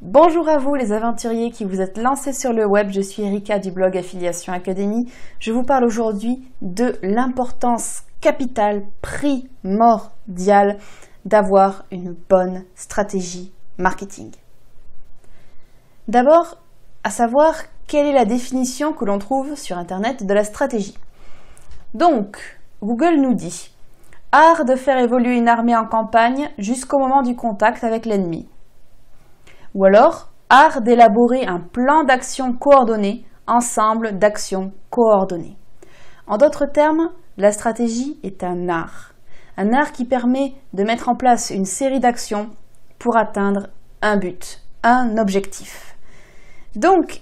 Bonjour à vous les aventuriers qui vous êtes lancés sur le web, je suis Erika du blog Affiliation Academy. Je vous parle aujourd'hui de l'importance capitale, primordiale d'avoir une bonne stratégie marketing. D'abord, à savoir quelle est la définition que l'on trouve sur Internet de la stratégie. Donc, Google nous dit « Art de faire évoluer une armée en campagne jusqu'au moment du contact avec l'ennemi ». Ou alors, art d'élaborer un plan d'action coordonné, ensemble d'actions coordonnées. En d'autres termes, la stratégie est un art qui permet de mettre en place une série d'actions pour atteindre un but, un objectif. Donc,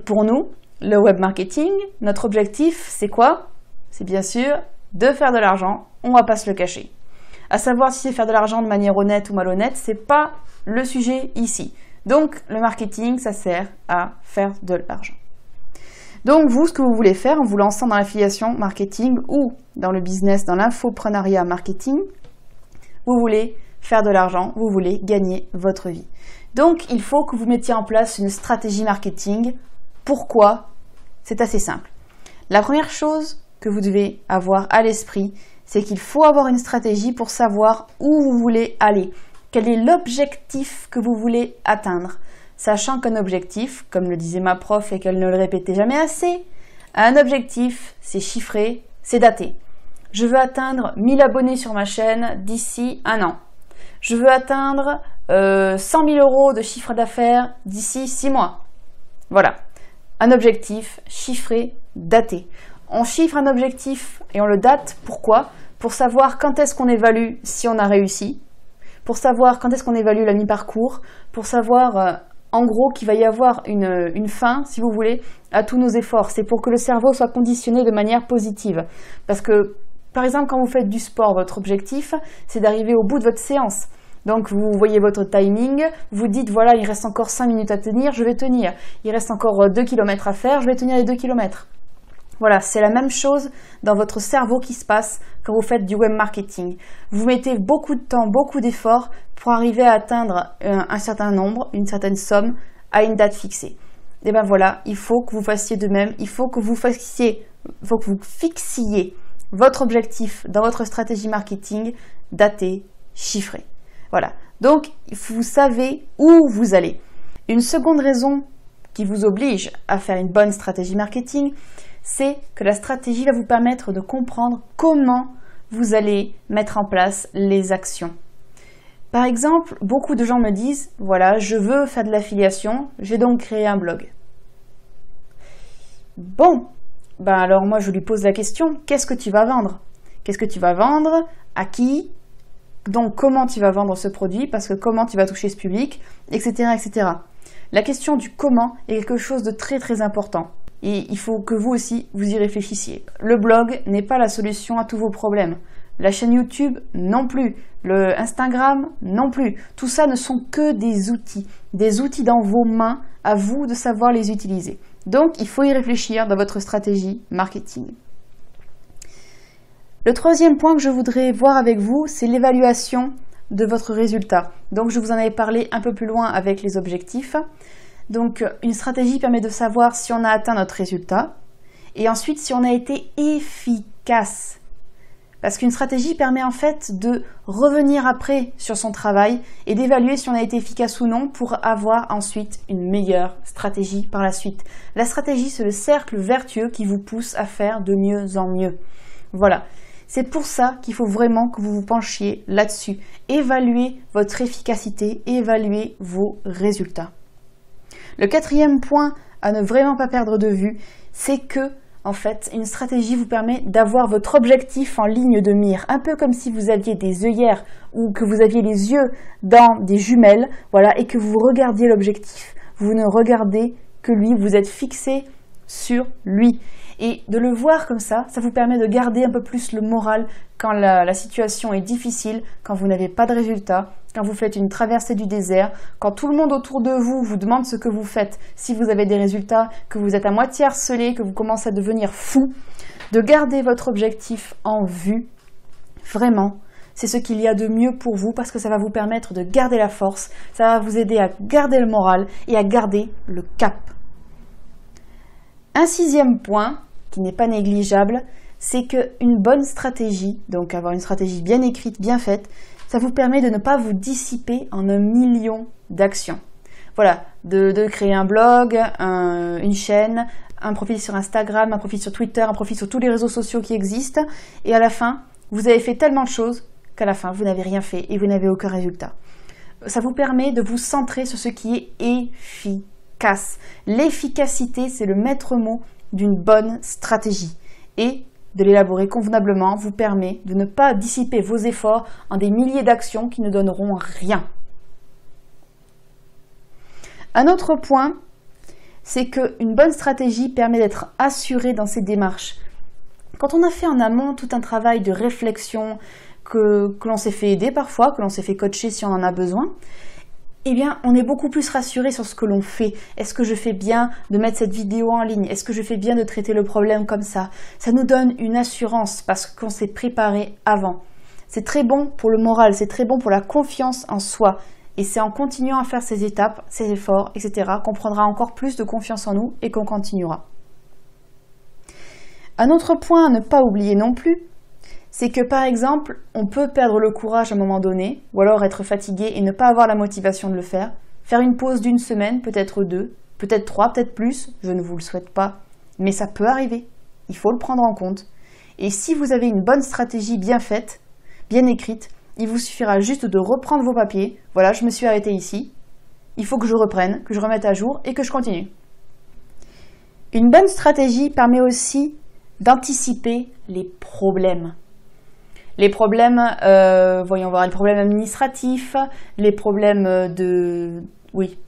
pour nous, le web marketing, notre objectif, c'est quoi? C'est bien sûr de faire de l'argent, on ne va pas se le cacher. À savoir si c'est faire de l'argent de manière honnête ou malhonnête, ce n'est pas le sujet ici. Donc, le marketing, ça sert à faire de l'argent. Donc, vous, ce que vous voulez faire en vous lançant dans l'affiliation marketing ou dans le business, dans l'infoprenariat marketing, vous voulez faire de l'argent, vous voulez gagner votre vie. Donc, il faut que vous mettiez en place une stratégie marketing. Pourquoi? C'est assez simple. La première chose que vous devez avoir à l'esprit, c'est qu'il faut avoir une stratégie pour savoir où vous voulez aller. Quel est l'objectif que vous voulez atteindre? Sachant qu'un objectif, comme le disait ma prof et qu'elle ne le répétait jamais assez, un objectif, c'est chiffré, c'est daté. Je veux atteindre 1000 abonnés sur ma chaîne d'ici un an. Je veux atteindre 100 000 euros de chiffre d'affaires d'ici 6 mois. Voilà, un objectif chiffré, daté. On chiffre un objectif et on le date. Pourquoi? Pour savoir quand est-ce qu'on évalue si on a réussi, pour savoir quand est-ce qu'on évalue la mi-parcours, pour savoir en gros qu'il va y avoir une fin, si vous voulez, à tous nos efforts. C'est pour que le cerveau soit conditionné de manière positive. Parce que, par exemple, quand vous faites du sport, votre objectif, c'est d'arriver au bout de votre séance. Donc, vous voyez votre timing, vous dites, voilà, il reste encore 5 minutes à tenir, je vais tenir. Il reste encore 2 km à faire, je vais tenir les 2 km. Voilà, c'est la même chose dans votre cerveau qui se passe quand vous faites du web marketing. Vous mettez beaucoup de temps, beaucoup d'efforts pour arriver à atteindre un certain nombre, une certaine somme à une date fixée. Et bien voilà, il faut que vous fassiez de même, il faut que vous fixiez votre objectif dans votre stratégie marketing daté, chiffré. Voilà, donc vous savez où vous allez. Une seconde raison qui vous oblige à faire une bonne stratégie marketing, c'est que la stratégie va vous permettre de comprendre comment vous allez mettre en place les actions. Par exemple, beaucoup de gens me disent, voilà, je veux faire de l'affiliation, j'ai donc créé un blog. Bon, ben alors moi je lui pose la question, qu'est-ce que tu vas vendre? Qu'est-ce que tu vas vendre? À qui? Donc comment tu vas vendre ce produit? Parce que comment tu vas toucher ce public? Etc. etc. La question du comment est quelque chose de très très important. Et il faut que vous aussi, vous y réfléchissiez. Le blog n'est pas la solution à tous vos problèmes. La chaîne YouTube, non plus. Le Instagram, non plus. Tout ça ne sont que des outils dans vos mains, à vous de savoir les utiliser. Donc, il faut y réfléchir dans votre stratégie marketing. Le troisième point que je voudrais voir avec vous, c'est l'évaluation de votre résultat. Donc, je vous en avais parlé un peu plus loin avec les objectifs. Donc, une stratégie permet de savoir si on a atteint notre résultat et ensuite si on a été efficace. Parce qu'une stratégie permet en fait de revenir après sur son travail et d'évaluer si on a été efficace ou non pour avoir ensuite une meilleure stratégie par la suite. La stratégie, c'est le cercle vertueux qui vous pousse à faire de mieux en mieux. Voilà. C'est pour ça qu'il faut vraiment que vous vous penchiez là-dessus. Évaluez votre efficacité, évaluez vos résultats. Le quatrième point à ne vraiment pas perdre de vue, c'est que, en fait, une stratégie vous permet d'avoir votre objectif en ligne de mire. Un peu comme si vous aviez des œillères ou que vous aviez les yeux dans des jumelles, voilà, et que vous regardiez l'objectif. Vous ne regardez que lui, vous êtes fixé sur lui. Et de le voir comme ça vous permet de garder un peu plus le moral quand la situation est difficile, quand vous n'avez pas de résultat, quand vous faites une traversée du désert, quand tout le monde autour de vous vous demande ce que vous faites, si vous avez des résultats, que vous êtes à moitié harcelé, que vous commencez à devenir fou, de garder votre objectif en vue, vraiment, c'est ce qu'il y a de mieux pour vous parce que ça va vous permettre de garder la force, ça va vous aider à garder le moral et à garder le cap. Un 6e point, qui n'est pas négligeable, c'est qu'une bonne stratégie, donc avoir une stratégie bien écrite, bien faite, ça vous permet de ne pas vous dissiper en 1 million d'actions. Voilà, de créer un blog, une chaîne, un profil sur Instagram, un profil sur Twitter, un profil sur tous les réseaux sociaux qui existent, et à la fin, vous avez fait tellement de choses qu'à la fin, vous n'avez rien fait et vous n'avez aucun résultat. Ça vous permet de vous centrer sur ce qui est efficace. L'efficacité, c'est le maître mot d'une bonne stratégie. Et de l'élaborer convenablement vous permet de ne pas dissiper vos efforts en des milliers d'actions qui ne donneront rien. Un autre point, c'est qu'une bonne stratégie permet d'être assuré dans ses démarches. Quand on a fait en amont tout un travail de réflexion, que l'on s'est fait aider parfois, que l'on s'est fait coacher si on en a besoin, eh bien, on est beaucoup plus rassuré sur ce que l'on fait. Est-ce que je fais bien de mettre cette vidéo en ligne? Est-ce que je fais bien de traiter le problème comme ça? Ça nous donne une assurance parce qu'on s'est préparé avant. C'est très bon pour le moral, c'est très bon pour la confiance en soi. Et c'est en continuant à faire ces étapes, ces efforts, etc., qu'on prendra encore plus de confiance en nous et qu'on continuera. Un autre point à ne pas oublier non plus, c'est que par exemple, on peut perdre le courage à un moment donné, ou alors être fatigué et ne pas avoir la motivation de le faire, faire une pause d'1 semaine, peut-être 2, peut-être 3, peut-être plus, je ne vous le souhaite pas, mais ça peut arriver, il faut le prendre en compte. Et si vous avez une bonne stratégie bien faite, bien écrite, il vous suffira juste de reprendre vos papiers, voilà, je me suis arrêtée ici, il faut que je reprenne, que je remette à jour et que je continue. Une bonne stratégie permet aussi d'anticiper les problèmes. Les problèmes, voyons voir, les problèmes administratifs, les problèmes de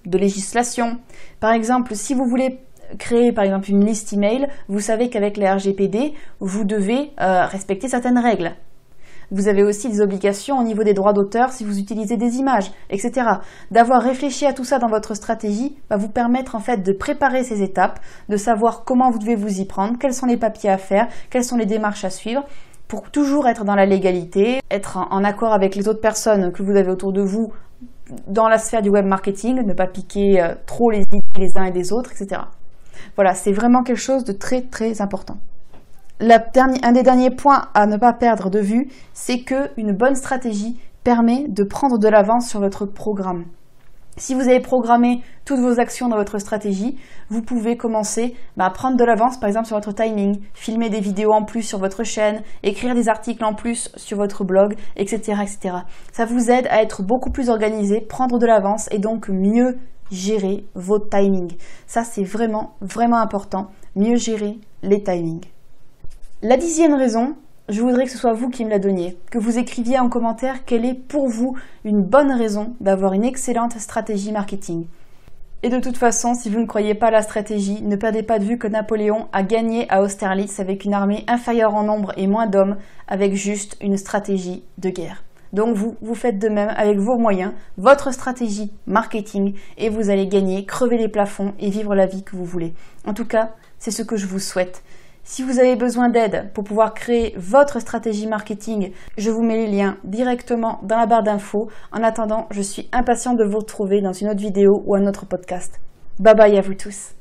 législation. Par exemple, si vous voulez créer par exemple une liste email, vous savez qu'avec les RGPD, vous devez respecter certaines règles. Vous avez aussi des obligations au niveau des droits d'auteur si vous utilisez des images, etc. D'avoir réfléchi à tout ça dans votre stratégie va vous permettre en fait de préparer ces étapes, de savoir comment vous devez vous y prendre, quels sont les papiers à faire, quelles sont les démarches à suivre, pour toujours être dans la légalité, être en accord avec les autres personnes que vous avez autour de vous dans la sphère du web marketing, ne pas piquer trop les idées les uns et des autres, etc. Voilà, c'est vraiment quelque chose de très très important. Un des derniers points à ne pas perdre de vue, c'est qu'une bonne stratégie permet de prendre de l'avance sur votre programme. Si vous avez programmé toutes vos actions dans votre stratégie, vous pouvez commencer à prendre de l'avance, par exemple sur votre timing, filmer des vidéos en plus sur votre chaîne, écrire des articles en plus sur votre blog, etc., etc. Ça vous aide à être beaucoup plus organisé, prendre de l'avance et donc mieux gérer vos timings. Ça, c'est vraiment, vraiment important, mieux gérer les timings. La 10e raison, je voudrais que ce soit vous qui me la donniez, que vous écriviez en commentaire quelle est pour vous une bonne raison d'avoir une excellente stratégie marketing. Et de toute façon, si vous ne croyez pas à la stratégie, ne perdez pas de vue que Napoléon a gagné à Austerlitz avec une armée inférieure en nombre et moins d'hommes, avec juste une stratégie de guerre. Donc vous faites de même avec vos moyens, votre stratégie marketing, et vous allez gagner, crever les plafonds et vivre la vie que vous voulez. En tout cas, c'est ce que je vous souhaite. Si vous avez besoin d'aide pour pouvoir créer votre stratégie marketing, je vous mets les liens directement dans la barre d'infos. En attendant, je suis impatiente de vous retrouver dans une autre vidéo ou un autre podcast. Bye bye à vous tous.